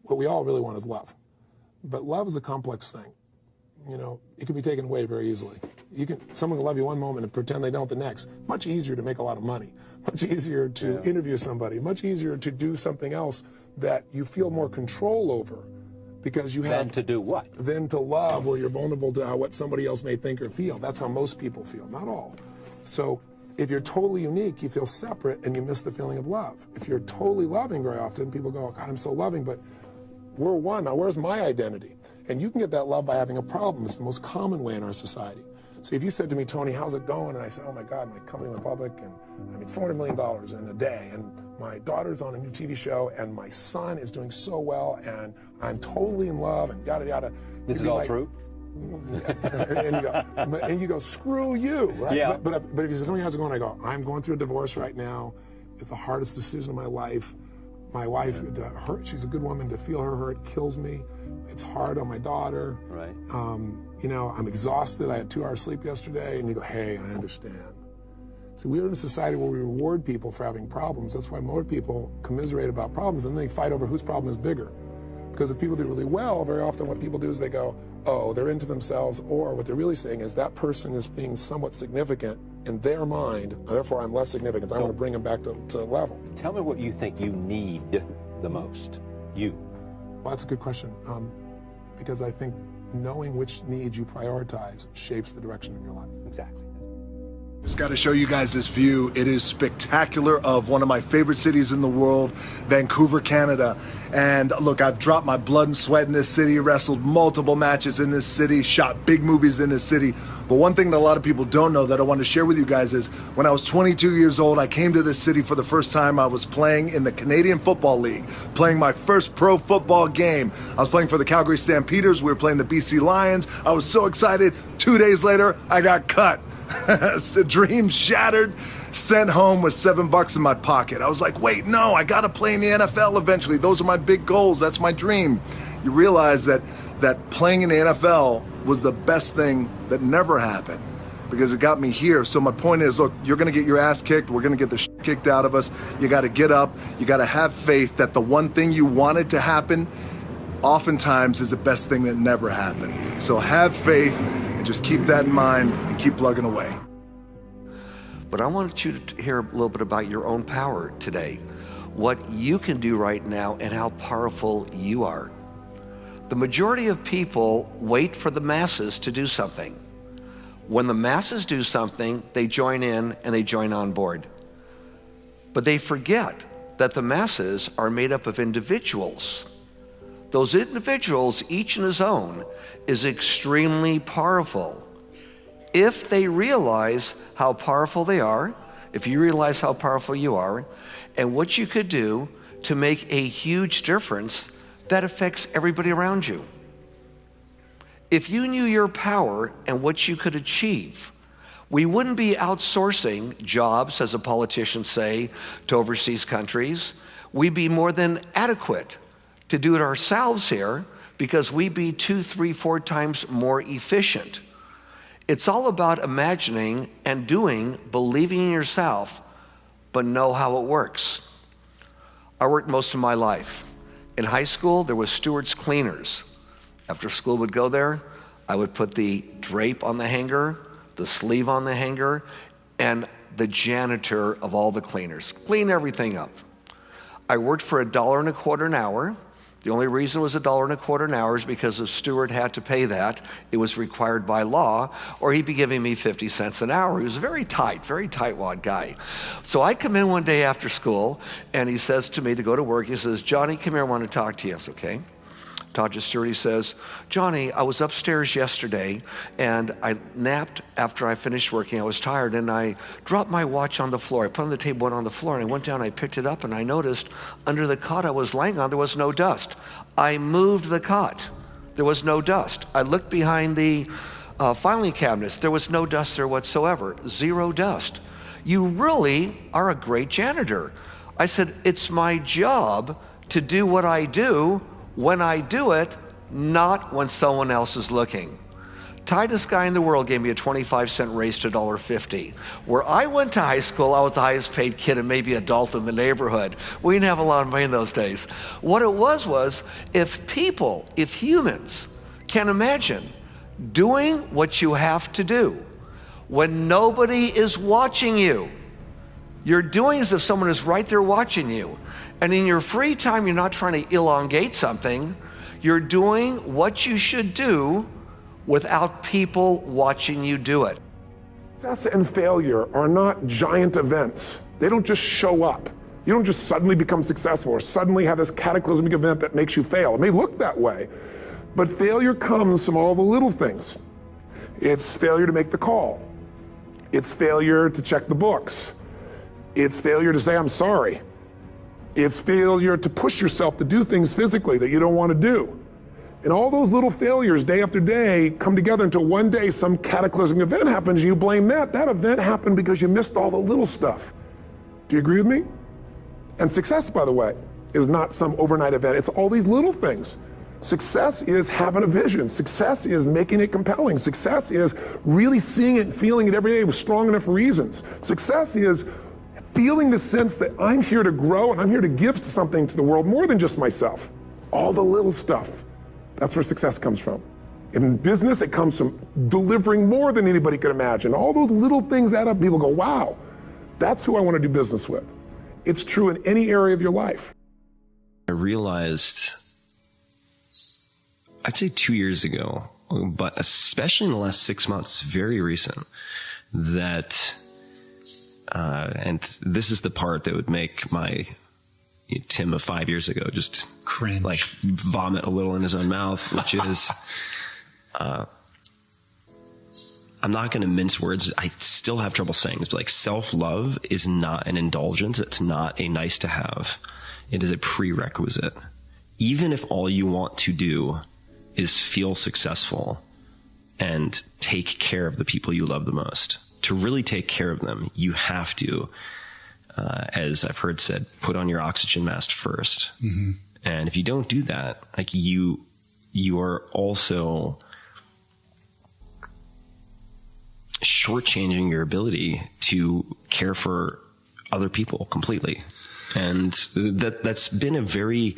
what we all really want is love. But love is a complex thing. You know, it can be taken away very easily. Someone can love you one moment and pretend they don't the next. Much easier to make a lot of money. Much easier to interview somebody. Much easier to do something else that you feel more control over, because you have... Then to do what? Then to love, where you're vulnerable to what somebody else may think or feel. That's how most people feel, not all. So if you're totally unique, you feel separate and you miss the feeling of love. If you're totally loving, very often people go, oh, God, I'm so loving, but we're one. Now, where's my identity? And you can get that love by having a problem. It's the most common way in our society. So if you said to me, Tony, how's it going? And I said, oh my God, my company went public, and I mean $400 million in a day, and my daughter's on a new TV show, and my son is doing so well, and I'm totally in love, and yada, yada. This is all true? and you go, screw you, right? Yeah. But if you say, Tony, how's it going? I go, I'm going through a divorce right now. It's the hardest decision of my life. My wife, she's a good woman. To feel her hurt kills me. It's hard on my daughter. Right. You know, I'm exhausted. I had 2 hours sleep yesterday. And you go, hey, I understand. So we're in a society where we reward people for having problems. That's why more people commiserate about problems, and then they fight over whose problem is bigger. Because if people do really well, very often what people do is they go, oh, they're into themselves, or what they're really saying is that person is being somewhat significant in their mind, therefore I'm less significant. I want to bring them back to level. Tell me what you think you need the most. You. Well, that's a good question, because I think knowing which needs you prioritize shapes the direction of your life. Exactly. Just got to show you guys this view. It is spectacular, of one of my favorite cities in the world, Vancouver, Canada. And look, I've dropped my blood and sweat in this city, wrestled multiple matches in this city, shot big movies in this city. But one thing that a lot of people don't know that I want to share with you guys is when I was 22 years old, I came to this city for the first time. I was playing in the Canadian Football League, playing my first pro football game. I was playing for the Calgary Stampeders. We were playing the BC Lions. I was so excited. 2 days later, I got cut. Dream shattered, sent home with $7 in my pocket. I was like, wait, no, I gotta play in the NFL eventually. Those are my big goals. That's my dream. You realize that playing in the NFL was the best thing that never happened, because it got me here. So my point is, look, you're gonna get your ass kicked. We're gonna get the shit kicked out of us. You gotta get up. You gotta have faith that the one thing you wanted to happen oftentimes is the best thing that never happened. So have faith and just keep that in mind and keep plugging away. But I want you to hear a little bit about your own power today, what you can do right now and how powerful you are. The majority of people wait for the masses to do something. When the masses do something, they join in and they join on board. But they forget that the masses are made up of individuals. Those individuals, each in his own, is extremely powerful. If they realize how powerful they are, if you realize how powerful you are, and what you could do to make a huge difference that affects everybody around you. If you knew your power and what you could achieve, we wouldn't be outsourcing jobs, as the politicians say, to overseas countries. We'd be more than adequate to do it ourselves here, because we'd be 2, 3, 4 times more efficient. It's all about imagining and doing, believing in yourself, but know how it works. I worked most of my life. In high school, there was stewards cleaners. After school would go there, I would put the drape on the hanger, the sleeve on the hanger, and the janitor of all the cleaners. Clean everything up. I worked for $1.25 an hour. The only reason it was $1.25 an hour is because the steward had to pay that. It was required by law, or he'd be giving me 50 cents an hour. He was a very tightwad guy. So I come in one day after school, and he says to me to go to work, he says, Johnny, come here, I want to talk to you. I said, okay. Talk to the steward, he says, Johnny, I was upstairs yesterday, and I napped after I finished working. I was tired, and I dropped my watch on the floor. I put it on the table, went on the floor, and I went down, I picked it up, and I noticed under the cot I was laying on, there was no dust. I moved the cot. There was no dust. I looked behind the filing cabinets. There was no dust there whatsoever. Zero dust. You really are a great janitor. I said, it's my job to do what I do when I do it, not when someone else is looking. tightest guy in the world gave me a 25-cent raise to $1.50. Where I went to high school, I was the highest paid kid and maybe adult in the neighborhood. We didn't have a lot of money in those days. What it was if humans can imagine doing what you have to do when nobody is watching you, you're doing as if someone is right there watching you. And in your free time, you're not trying to elongate something. You're doing what you should do without people watching you do it. Success and failure are not giant events. They don't just show up. You don't just suddenly become successful or suddenly have this cataclysmic event that makes you fail. It may look that way, but failure comes from all the little things. It's failure to make the call. It's failure to check the books. It's failure to say, I'm sorry. It's failure to push yourself to do things physically that you don't want to do. And all those little failures day after day come together until one day some cataclysmic event happens and you blame that. That event happened because you missed all the little stuff. Do you agree with me? And success, by the way, is not some overnight event. It's all these little things. Success is having a vision. Success is making it compelling. Success is really seeing it and feeling it every day with strong enough reasons. Success is feeling the sense that I'm here to grow and I'm here to give something to the world more than just myself. All the little stuff. That's where success comes from. In business, it comes from delivering more than anybody could imagine. All those little things add up. People go, wow, that's who I want to do business with. It's true in any area of your life. I realized, I'd say 2 years ago, but especially in the last 6 months, very recent, that and this is the part that would make my Tim of 5 years ago just cringe, like vomit a little in his own mouth, which is, I'm not going to mince words. I still have trouble saying this, but like self-love is not an indulgence. It's not a nice to have. It is a prerequisite. Even if all you want to do is feel successful and take care of the people you love the most, to really take care of them, you have to, as I've heard said, put on your oxygen mask first. Mm-hmm. And if you don't do that, like you are also shortchanging your ability to care for other people completely. And that's been a very,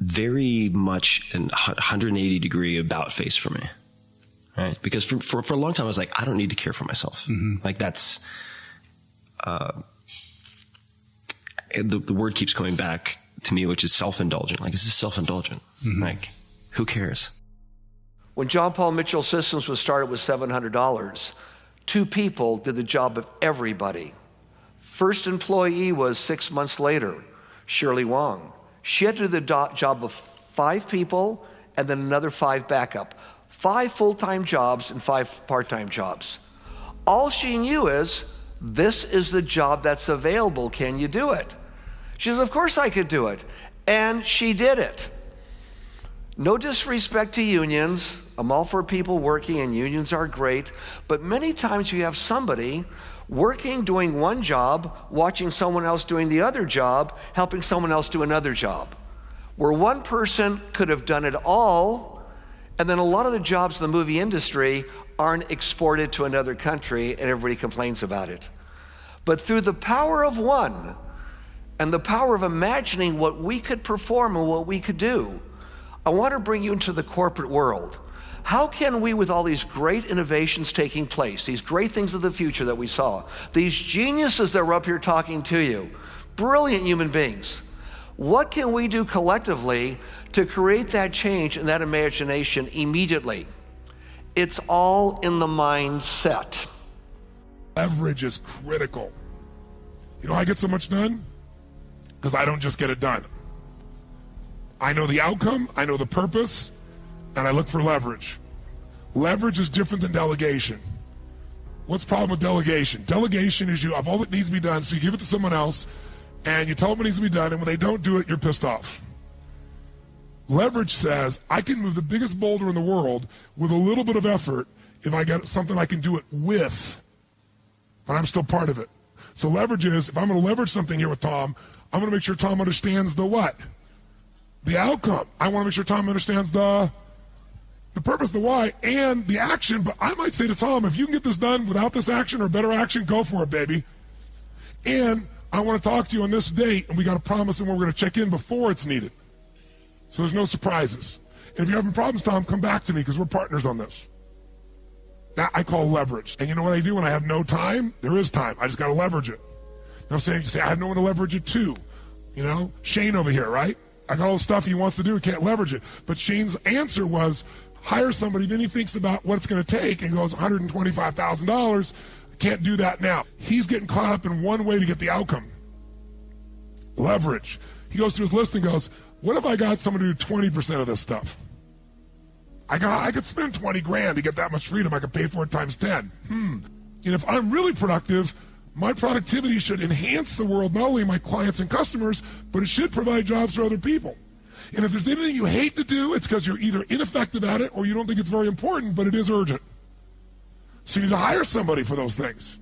very much a 180 degree about face for me. Right? Because for a long time, I was like, I don't need to care for myself. Mm-hmm. Like that's, the word keeps coming back to me, which is self-indulgent. Like, is this self-indulgent? Mm-hmm. Like, who cares? When John Paul Mitchell Systems was started with $700, 2 people did the job of everybody. First employee was 6 months later, Shirley Wong. She had to do the job of 5 people and then another 5 backup. 5 full-time jobs and 5 part-time jobs. All she knew is, this is the job that's available. Can you do it? She says, of course I could do it. And she did it. No disrespect to unions. I'm all for people working, and unions are great. But many times you have somebody working, doing one job, watching someone else doing the other job, helping someone else do another job. Where one person could have done it all, and then a lot of the jobs in the movie industry aren't exported to another country and everybody complains about it. But through the power of one and the power of imagining what we could perform and what we could do, I want to bring you into the corporate world. How can we, with all these great innovations taking place, these great things of the future that we saw, these geniuses that were up here talking to you, brilliant human beings, what can we do collectively to create that change and that imagination immediately? It's all in the mindset. Leverage is critical. You know how I get so much done? Because I don't just get it done. I know the outcome, I know the purpose, and I look for leverage. Leverage is different than delegation. What's the problem with delegation? Delegation is you have all that needs to be done, so you give it to someone else, and you tell them what needs to be done, and when they don't do it, you're pissed off. Leverage says, I can move the biggest boulder in the world with a little bit of effort if I get something I can do it with, but I'm still part of it. So leverage is, if I'm going to leverage something here with Tom, I'm going to make sure Tom understands the what? the outcome. I want to make sure Tom understands the purpose, the why, and the action. But I might say to Tom, if you can get this done without this action or better action, go for it, baby. And I want to talk to you on this date, and we got a promise, and we're going to check in before it's needed. So there's no surprises. And if you're having problems, Tom, come back to me because we're partners on this. That I call leverage. And you know what I do when I have no time? There is time. I just got to leverage it. You know what I'm saying? You say, I have no one to leverage it to. You know, Shane over here, right? I got all the stuff he wants to do, can't leverage it. But Shane's answer was, hire somebody, then he thinks about what it's going to take and goes, $125,000. I can't do that now. He's getting caught up in one way to get the outcome. Leverage. He goes through his list and goes, what if I got someone to do 20% of this stuff? I could spend 20 grand to get that much freedom. I could pay for it times 10. And if I'm really productive, my productivity should enhance the world, not only my clients and customers, but it should provide jobs for other people. And if there's anything you hate to do, it's because you're either ineffective at it or you don't think it's very important, but it is urgent. So you need to hire somebody for those things.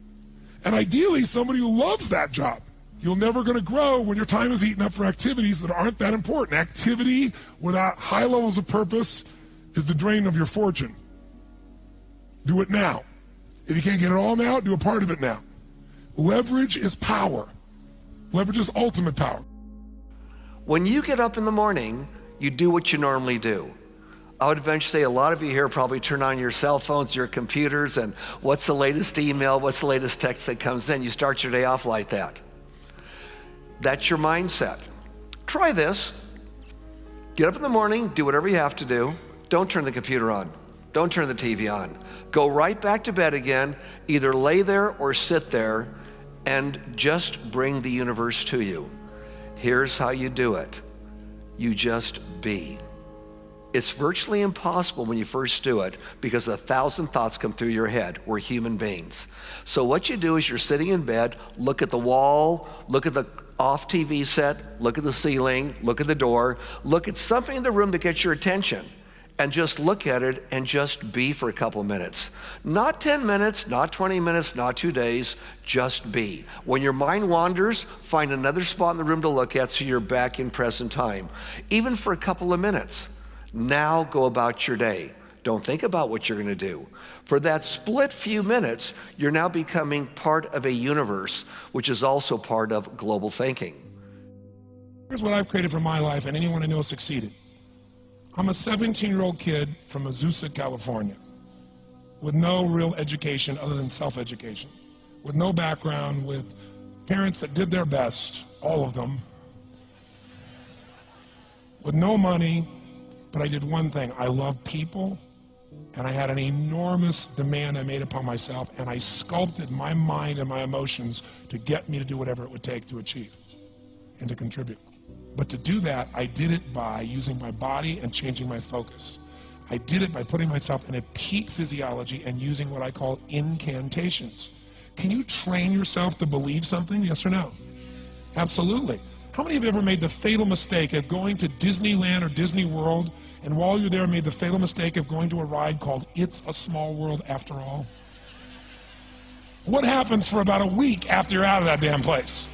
And ideally, somebody who loves that job. You're never going to grow when your time is eaten up for activities that aren't that important. Activity without high levels of purpose is the drain of your fortune. Do it now. If you can't get it all now, do a part of it now. Leverage is power. Leverage is ultimate power. When you get up in the morning, you do what you normally do. I would venture say a lot of you here probably turn on your cell phones, your computers, and what's the latest email, what's the latest text that comes in? You start your day off like that. That's your mindset. Try this. Get up in the morning, do whatever you have to do. Don't turn the computer on. Don't turn the TV on. Go right back to bed again. Either lay there or sit there and just bring the universe to you. Here's how you do it. You just be. It's virtually impossible when you first do it because 1,000 thoughts come through your head. We're human beings. So what you do is you're sitting in bed, look at the wall, look at the off TV set, look at the ceiling, look at the door, look at something in the room that gets your attention. And just look at it and just be for a couple minutes. Not 10 minutes, not 20 minutes, not 2 days, just be. When your mind wanders, find another spot in the room to look at so you're back in present time. Even for a couple of minutes. Now go about your day. Don't think about what you're going to do. For that split few minutes, you're now becoming part of a universe, which is also part of global thinking. Here's what I've created for my life and anyone I know succeeded. I'm a 17-year-old kid from Azusa, California, with no real education other than self-education, with no background, with parents that did their best, all of them, with no money, but I did one thing. I loved people, and I had an enormous demand I made upon myself, and I sculpted my mind and my emotions to get me to do whatever it would take to achieve and to contribute. But to do that, I did it by using my body and changing my focus. I did it by putting myself in a peak physiology and using what I call incantations. Can you train yourself to believe something, yes or no? Absolutely. How many of you have ever made the fatal mistake of going to Disneyland or Disney World, and while you're there made the fatal mistake of going to a ride called It's a Small World After All? What happens for about a week after you're out of that damn place?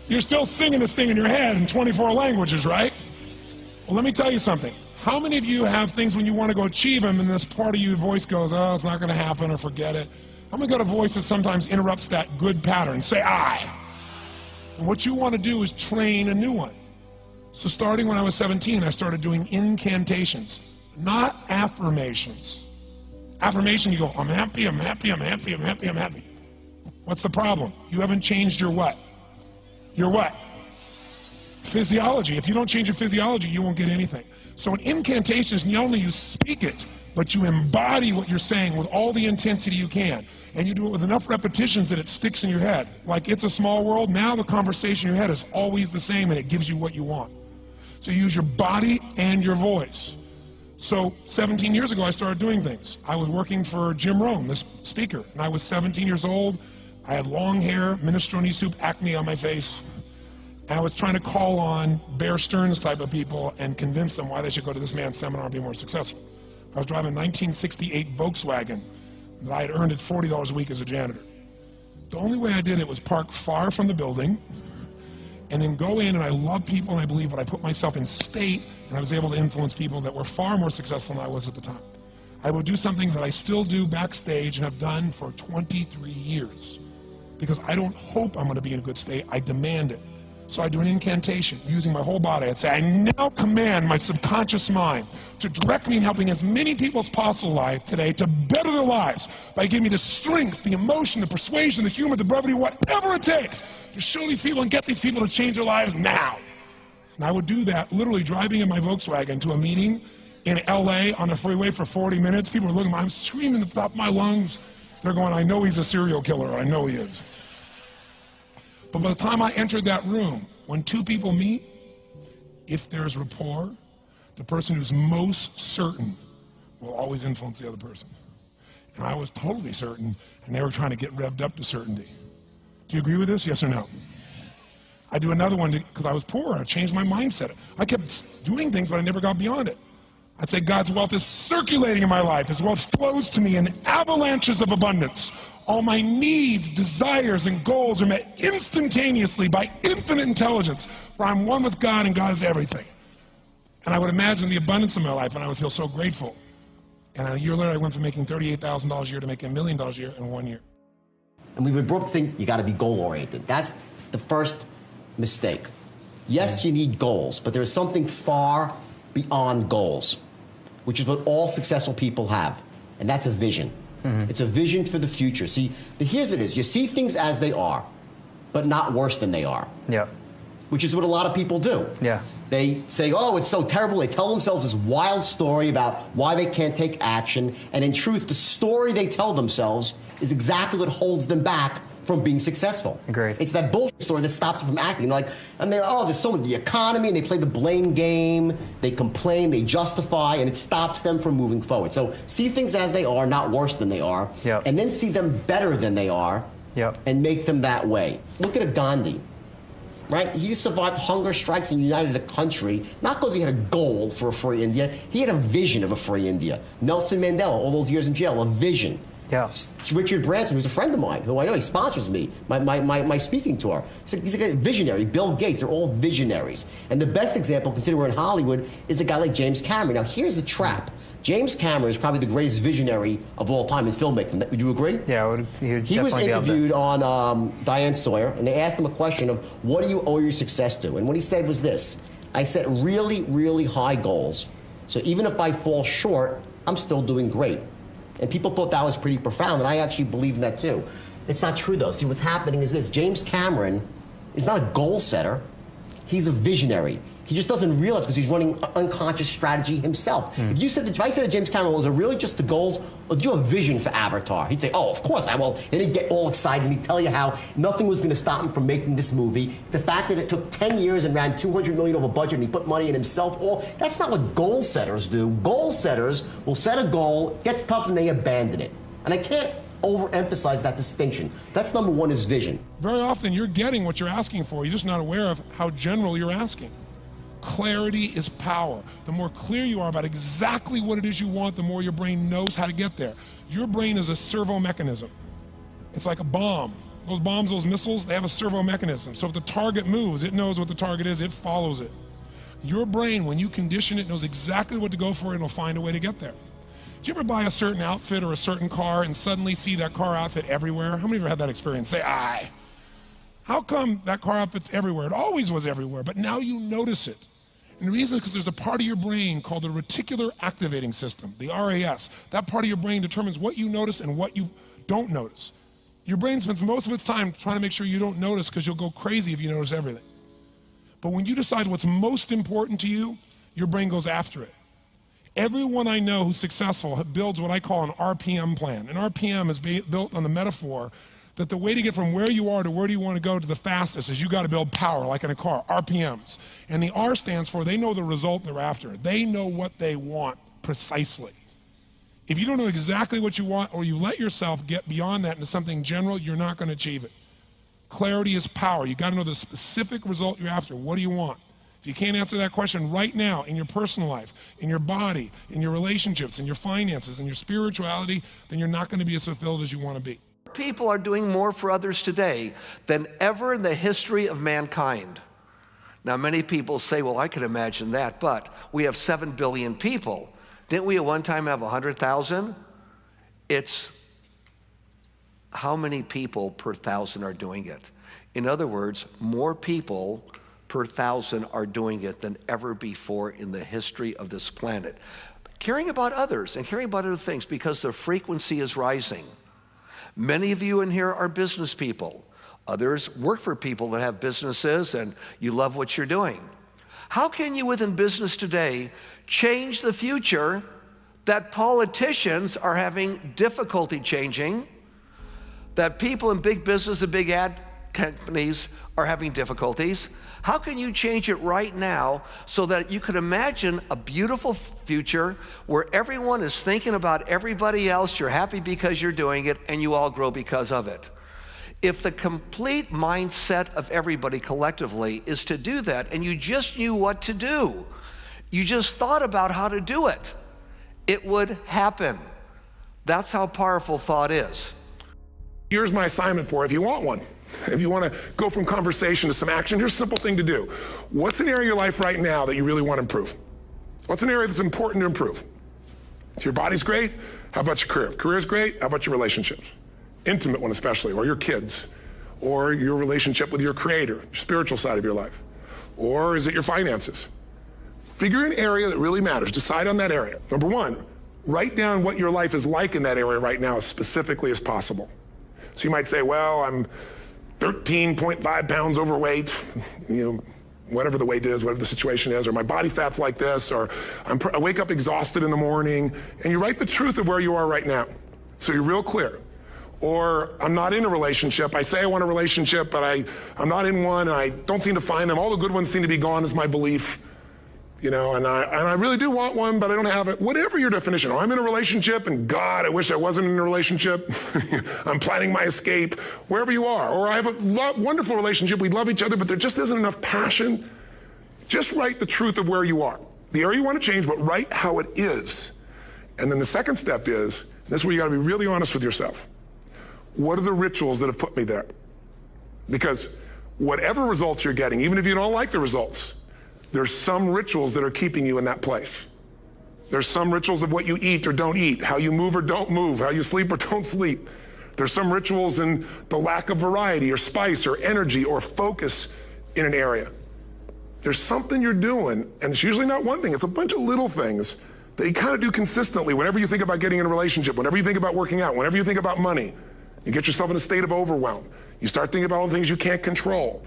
You're still singing this thing in your head in 24 languages, right? Well, let me tell you something. How many of you have things when you want to go achieve them and this part of your voice goes, oh, it's not going to happen or forget it? How many got a voice that sometimes interrupts that good pattern? Say I. And what you want to do is train a new one. So starting when I was 17, I started doing incantations, not affirmations. Affirmation, you go, I'm happy, I'm happy, I'm happy, I'm happy, I'm happy. What's the problem? You haven't changed your what? Your what? Physiology. If you don't change your physiology, you won't get anything. So an incantation is not only you speak it, but you embody what you're saying with all the intensity you can. And you do it with enough repetitions that it sticks in your head. Like It's a Small World, now the conversation in your head is always the same and it gives you what you want. So you use your body and your voice. So 17 years ago, I started doing things. I was working for Jim Rohn, this speaker, and I was 17 years old. I had long hair, minestrone soup, acne on my face. And I was trying to call on Bear Stearns type of people and convince them why they should go to this man's seminar and be more successful. I was driving a 1968 Volkswagen that I had earned at $40 a week as a janitor. The only way I did it was park far from the building and then go in and I love people and I believe, but I put myself in state and I was able to influence people that were far more successful than I was at the time. I would do something that I still do backstage and have done for 23 years because I don't hope I'm going to be in a good state, I demand it. So I do an incantation using my whole body. I'd say, I now command my subconscious mind to direct me in helping as many people as possible alive today to better their lives by giving me the strength, the emotion, the persuasion, the humor, the brevity, whatever it takes to show these people and get these people to change their lives now. And I would do that literally driving in my Volkswagen to a meeting in LA on the freeway for 40 minutes. People are looking at me, I'm screaming at the top of my lungs. They're going, I know he's a serial killer, I know he is. But by the time I entered that room, when two people meet, if there's rapport, the person who's most certain will always influence the other person. And I was totally certain, and they were trying to get revved up to certainty. Do you agree with this, yes or no? I do another one because I was poor. I changed my mindset. I kept doing things, but I never got beyond it. I'd say God's wealth is circulating in my life. His wealth flows to me in avalanches of abundance. All my needs, desires, and goals are met instantaneously by infinite intelligence, for I'm one with God and God is everything. And I would imagine the abundance of my life, and I would feel so grateful. And a year later, I went from making $38,000 a year to making $1 million a year in 1 year. And we've been brought up to think you got to be goal-oriented. That's the first mistake. Yes, you need goals, but there's something far beyond goals, which is what all successful people have, and that's a vision. It's a vision for the future. See, here's it is. You see things as they are, but not worse than they are. Yeah. Which is what a lot of people do. Yeah. They say, oh, it's so terrible. They tell themselves this wild story about why they can't take action. And in truth, the story they tell themselves is exactly what holds them back from being successful. Agreed. It's that bullshit story that stops them from acting. There's so much, the economy, and they play the blame game, they complain, they justify, and it stops them from moving forward. So see things as they are, not worse than they are, Yep. and then see them better than they are, Yep. and make them that way. Look at a Gandhi. Right? He survived hunger strikes and united a country, not because he had a goal for a free India, he had a vision of a free India. Nelson Mandela, all those years in jail, a vision. Yeah. Richard Branson, who's a friend of mine, who I know, he sponsors me, my speaking tour. He's a visionary. Bill Gates, they're all visionaries. And the best example, considering we're in Hollywood, is a guy like James Cameron. Now, here's the trap. James Cameron is probably the greatest visionary of all time in filmmaking. Would you agree? Yeah, he was interviewed on Diane Sawyer, and they asked him a question of, what do you owe your success to? And what he said was this: I set really, really high goals, so even if I fall short, I'm still doing great. And people thought that was pretty profound, and I actually believe in that too. It's not true though. See, what's happening is this: James Cameron is not a goal setter, he's a visionary. He just doesn't realize because he's running unconscious strategy himself. If I said that James Cameron was it really just the goals, or do you have a vision for Avatar? He'd say, oh, of course I will. And he'd get all excited and he'd tell you how nothing was going to stop him from making this movie. The fact that it took 10 years and ran $200 million over budget and he put money in himself, that's not what goal setters do. Goal setters will set a goal, it gets tough, and they abandon it. And I can't overemphasize that distinction. That's number one, is vision. Very often you're getting what you're asking for. You're just not aware of how general you're asking. Clarity is power. The more clear you are about exactly what it is you want, the more your brain knows how to get there. Your brain is a servo mechanism. It's like a bomb. Those bombs, those missiles, they have a servo mechanism. So if the target moves, it knows what the target is, it follows it. Your brain, when you condition it, knows exactly what to go for, and it'll find a way to get there. Do you ever buy a certain outfit or a certain car and suddenly see that car outfit everywhere? How many of you ever had that experience? Say, aye. How come that car outfit's everywhere? It always was everywhere, but now you notice it. And the reason is because there's a part of your brain called the reticular activating system, the RAS. That part of your brain determines what you notice and what you don't notice. Your brain spends most of its time trying to make sure you don't notice, because you'll go crazy if you notice everything. But when you decide what's most important to you, your brain goes after it. Everyone I know who's successful builds what I call an RPM plan. An RPM is built on the metaphor that the way to get from where you are to where do you want to go to the fastest is you got to build power, like in a car, RPMs. And the R stands for they know the result they're after. They know what they want precisely. If you don't know exactly what you want, or you let yourself get beyond that into something general, you're not going to achieve it. Clarity is power. You got to know the specific result you're after. What do you want? If you can't answer that question right now in your personal life, in your body, in your relationships, in your finances, in your spirituality, then you're not going to be as fulfilled as you want to be. People are doing more for others today than ever in the history of mankind. Now, many people say, well, I could imagine that, but we have 7 billion people. Didn't we at one time have 100,000? It's how many people per 1,000 are doing it. In other words, more people per 1,000 are doing it than ever before in the history of this planet. Caring about others and caring about other things because the frequency is rising. Many of you in here are business people. Others work for people that have businesses and you love what you're doing. How can you within business today change the future that politicians are having difficulty changing, that people in big business and big ad companies are having difficulties? How can you change it right now so that you could imagine a beautiful future where everyone is thinking about everybody else, you're happy because you're doing it, and you all grow because of it? If the complete mindset of everybody collectively is to do that, and you just knew what to do, you just thought about how to do it, it would happen. That's how powerful thought is. Here's my assignment for it, if you want one. If you want to go from conversation to some action, here's a simple thing to do. What's an area of your life right now that you really want to improve? What's an area that's important to improve? So your body's great, how about your career? If career's great, how about your relationships? Intimate one especially, or your kids, or your relationship with your creator, your spiritual side of your life, or is it your finances? Figure an area that really matters, decide on that area. Number one, write down what your life is like in that area right now as specifically as possible. So you might say, well, I'm 13.5 pounds overweight, whatever the weight is, whatever the situation is, or my body fat's like this, or I wake up exhausted in the morning, and you write the truth of where you are right now. So you're real clear. Or I'm not in a relationship. I say I want a relationship, but I'm not in one, and I don't seem to find them. All the good ones seem to be gone is my belief. And I really do want one, but I don't have it. Whatever your definition. Or I'm in a relationship, and God, I wish I wasn't in a relationship. I'm planning my escape, wherever you are. Or I have a wonderful relationship. We love each other, but there just isn't enough passion. Just write the truth of where you are. The area you want to change, but write how it is. And then the second step is, and this is where you got to be really honest with yourself. What are the rituals that have put me there? Because whatever results you're getting, even if you don't like the results, there's some rituals that are keeping you in that place. There's some rituals of what you eat or don't eat, how you move or don't move, how you sleep or don't sleep. There's some rituals in the lack of variety or spice or energy or focus in an area. There's something you're doing, and it's usually not one thing, it's a bunch of little things that you kind of do consistently whenever you think about getting in a relationship, whenever you think about working out, whenever you think about money. You get yourself in a state of overwhelm. You start thinking about all the things you can't control.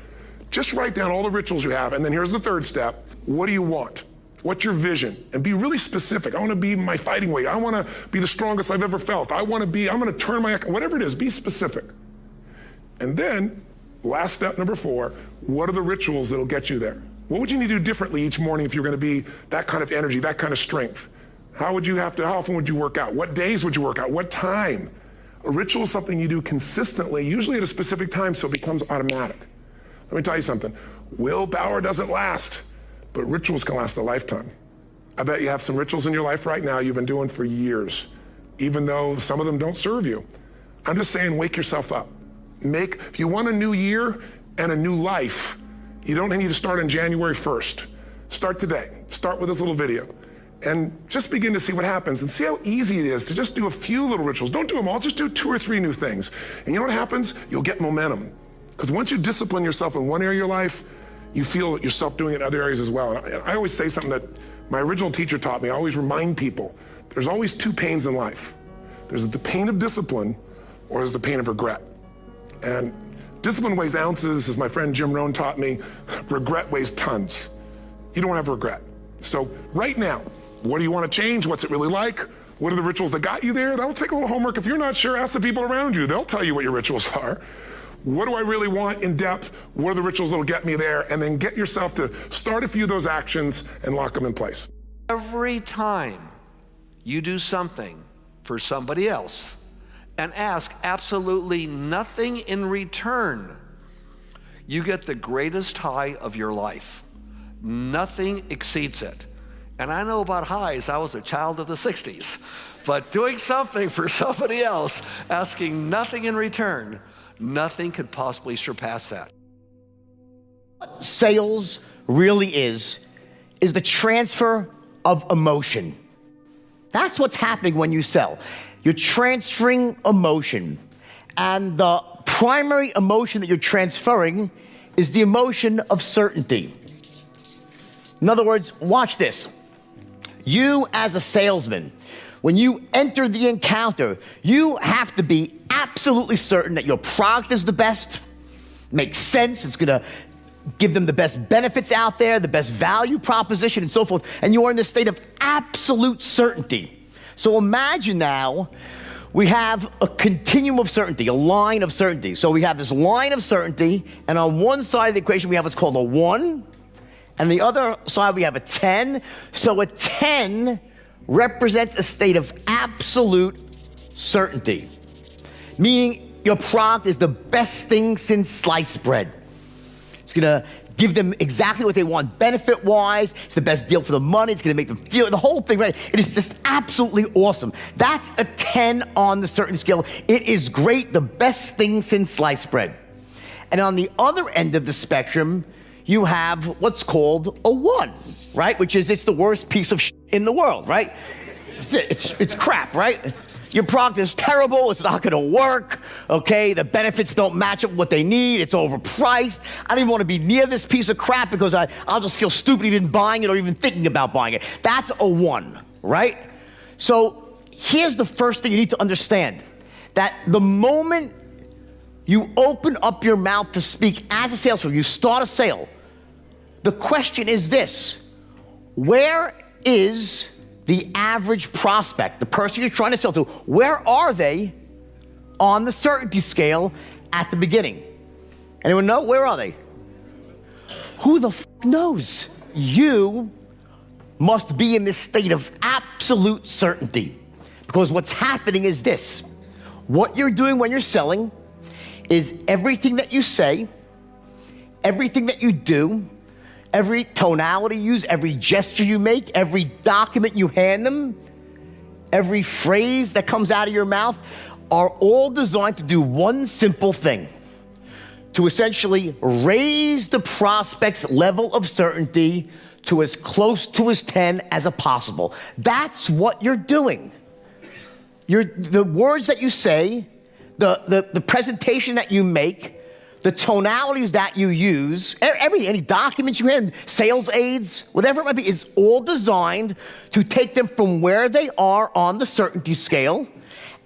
Just write down all the rituals you have, and then here's the third step. What do you want? What's your vision? And be really specific. I want to be my fighting weight. I want to be the strongest I've ever felt. I'm going to turn whatever it is, be specific. And then, last step, number 4, what are the rituals that'll get you there? What would you need to do differently each morning if you're going to be that kind of energy, that kind of strength? How often would you work out? What days would you work out? What time? A ritual is something you do consistently, usually at a specific time, so it becomes automatic. Let me tell you something. Willpower doesn't last, but rituals can last a lifetime. I bet you have some rituals in your life right now you've been doing for years, even though some of them don't serve you. I'm just saying, wake yourself up. If you want a new year and a new life, you don't need to start on January 1st. Start today. Start with this little video. And just begin to see what happens and see how easy it is to just do a few little rituals. Don't do them all, just do 2 or 3 new things. And you know what happens? You'll get momentum. Because once you discipline yourself in one area of your life, you feel yourself doing it in other areas as well. And I always say something that my original teacher taught me. I always remind people, there's always 2 pains in life. There's the pain of discipline, or there's the pain of regret. And discipline weighs ounces, as my friend Jim Rohn taught me. Regret weighs tons. You don't have regret. So right now, what do you want to change? What's it really like? What are the rituals that got you there? That'll take a little homework. If you're not sure, ask the people around you. They'll tell you what your rituals are. What do I really want in depth? What are the rituals that'll get me there? And then get yourself to start a few of those actions and lock them in place. Every time you do something for somebody else and ask absolutely nothing in return, you get the greatest high of your life. Nothing exceeds it. And I know about highs, I was a child of the 60s. But doing something for somebody else, asking nothing in return, nothing could possibly surpass that. Sales really is the transfer of emotion. That's what's happening when you sell. You're transferring emotion. And the primary emotion that you're transferring is the emotion of certainty. In other words, watch this. You as a salesman, when you enter the encounter, you have to be absolutely certain that your product is the best, makes sense, it's gonna give them the best benefits out there, the best value proposition and so forth, and you are in this state of absolute certainty. So imagine now, we have a continuum of certainty, a line of certainty. So we have this line of certainty, and on one side of the equation we have what's called a 1, and the other side we have a 10. So a 10 represents a state of absolute certainty, meaning your product is the best thing since sliced bread. It's gonna give them exactly what they want benefit-wise. It's the best deal for the money. It's gonna make them feel the whole thing, right? It is just absolutely awesome. That's a 10 on the certainty scale. It is great, the best thing since sliced bread. And on the other end of the spectrum, you have what's called a 1, right? Which is, it's the worst piece of shit in the world, right? It's crap, right? Your product is terrible, it's not gonna work, okay? The benefits don't match up what they need, it's overpriced. I don't even wanna be near this piece of crap because I'll just feel stupid even buying it or even thinking about buying it. That's a 1, right? So here's the first thing you need to understand, that the moment you open up your mouth to speak as a salesperson, you start a sale, the question is this: where is the average prospect, the person you're trying to sell to, where are they on the certainty scale at the beginning? Anyone know? Where are they? Who the f knows? You must be in this state of absolute certainty, because what's happening is this. What you're doing when you're selling is everything that you say, everything that you do, every tonality you use, every gesture you make, every document you hand them, every phrase that comes out of your mouth are all designed to do one simple thing: to essentially raise the prospect's level of certainty to as close to as 10 as possible. That's what you're doing. The words that you say, the presentation that you make, the tonalities that you use, any documents you have, sales aids, whatever it might be, is all designed to take them from where they are on the certainty scale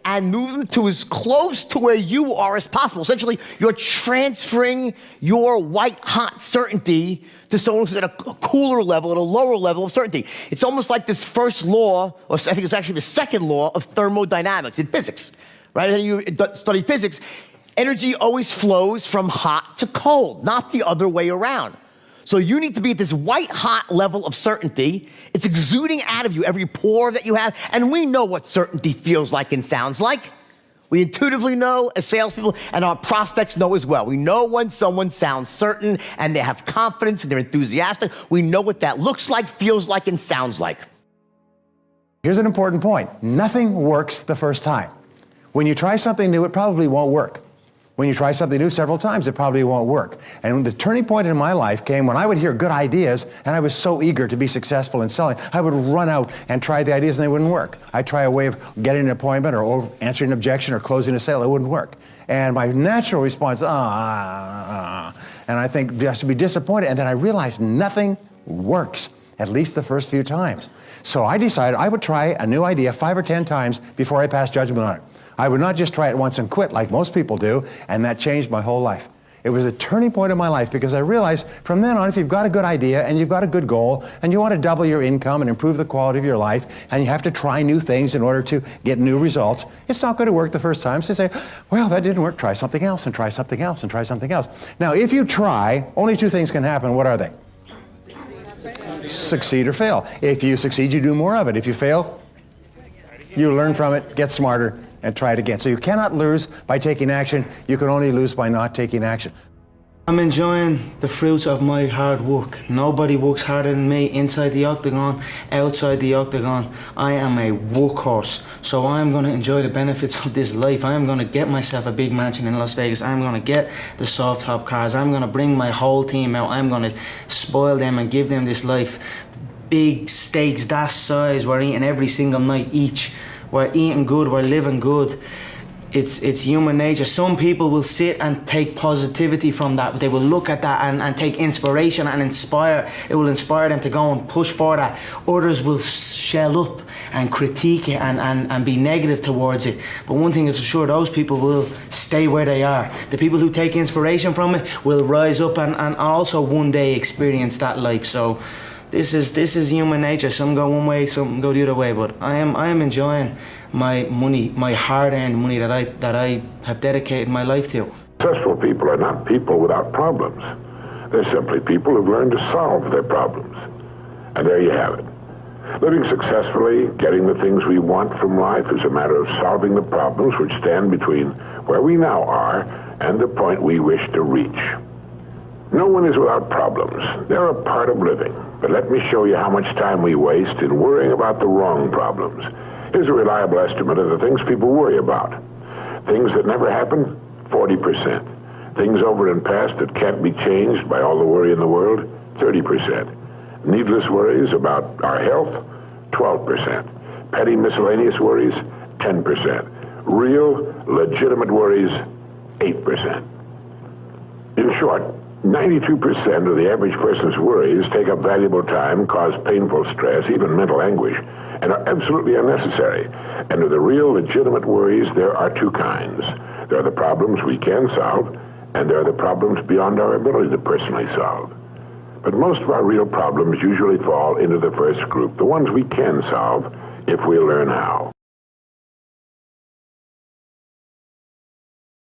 and move them to as close to where you are as possible. Essentially, you're transferring your white-hot certainty to someone who's at a cooler level, at a lower level of certainty. It's almost like this first law, or I think it's actually the second law of thermodynamics in physics, right? And you study physics. Energy always flows from hot to cold, not the other way around. So you need to be at this white-hot level of certainty. It's exuding out of you, every pore that you have, and we know what certainty feels like and sounds like. We intuitively know as salespeople, and our prospects know as well. We know when someone sounds certain and they have confidence and they're enthusiastic. We know what that looks like, feels like, and sounds like. Here's an important point. Nothing works the first time. When you try something new, it probably won't work. When you try something new several times, it probably won't work. And the turning point in my life came when I would hear good ideas, and I was so eager to be successful in selling. I would run out and try the ideas, and they wouldn't work. I'd try a way of getting an appointment or answering an objection or closing a sale. It wouldn't work. And my natural response, and I think just to be disappointed. And then I realized nothing works, at least the first few times. So I decided I would try a new idea 5 or 10 times before I passed judgment on it. I would not just try it once and quit like most people do, and that changed my whole life. It was a turning point in my life because I realized from then on, if you've got a good idea and you've got a good goal and you want to double your income and improve the quality of your life and you have to try new things in order to get new results, it's not going to work the first time. So say, well, that didn't work. Try something else and try something else and try something else. Now, if you try, only 2 things can happen. What are they? Succeed or fail. If you succeed, you do more of it. If you fail, you learn from it, get smarter, and try it again. So you cannot lose by taking action. You can only lose by not taking action. I'm enjoying the fruits of my hard work. Nobody works harder than me inside the octagon, outside the octagon. I am a workhorse, so I'm going to enjoy the benefits of this life. I'm going to get myself a big mansion in Las Vegas. I'm going to get the soft top cars. I'm going to bring my whole team out. I'm going to spoil them and give them this life. Big steaks that size, we're eating every single night each. We're eating good, we're living good. It's human nature. Some people will sit and take positivity from that. They will look at that and take inspiration and inspire. It will inspire them to go and push for that. Others will shell up and critique it and be negative towards it. But one thing is for sure, those people will stay where they are. The people who take inspiration from it will rise up and also one day experience that life. So this is human nature. Some go one way, some go the other way. But I am enjoying my money, my hard-earned money that I have dedicated my life to. Successful people are not people without problems. They're simply people who've learned to solve their problems. And there you have it. Living successfully, getting the things we want from life is a matter of solving the problems which stand between where we now are and the point we wish to reach. No one is without problems. They're a part of living. But let me show you how much time we waste in worrying about the wrong problems. Here's a reliable estimate of the things people worry about. Things that never happen, 40%. Things over and past that can't be changed by all the worry in the world, 30%. Needless worries about our health, 12%. Petty miscellaneous worries, 10%. Real, legitimate worries, 8%. In short, 92% of the average person's worries take up valuable time, cause painful stress, even mental anguish, and are absolutely unnecessary. And of the real, legitimate worries, there are two kinds. There are the problems we can solve, and there are the problems beyond our ability to personally solve. But most of our real problems usually fall into the first group, the ones we can solve if we learn how.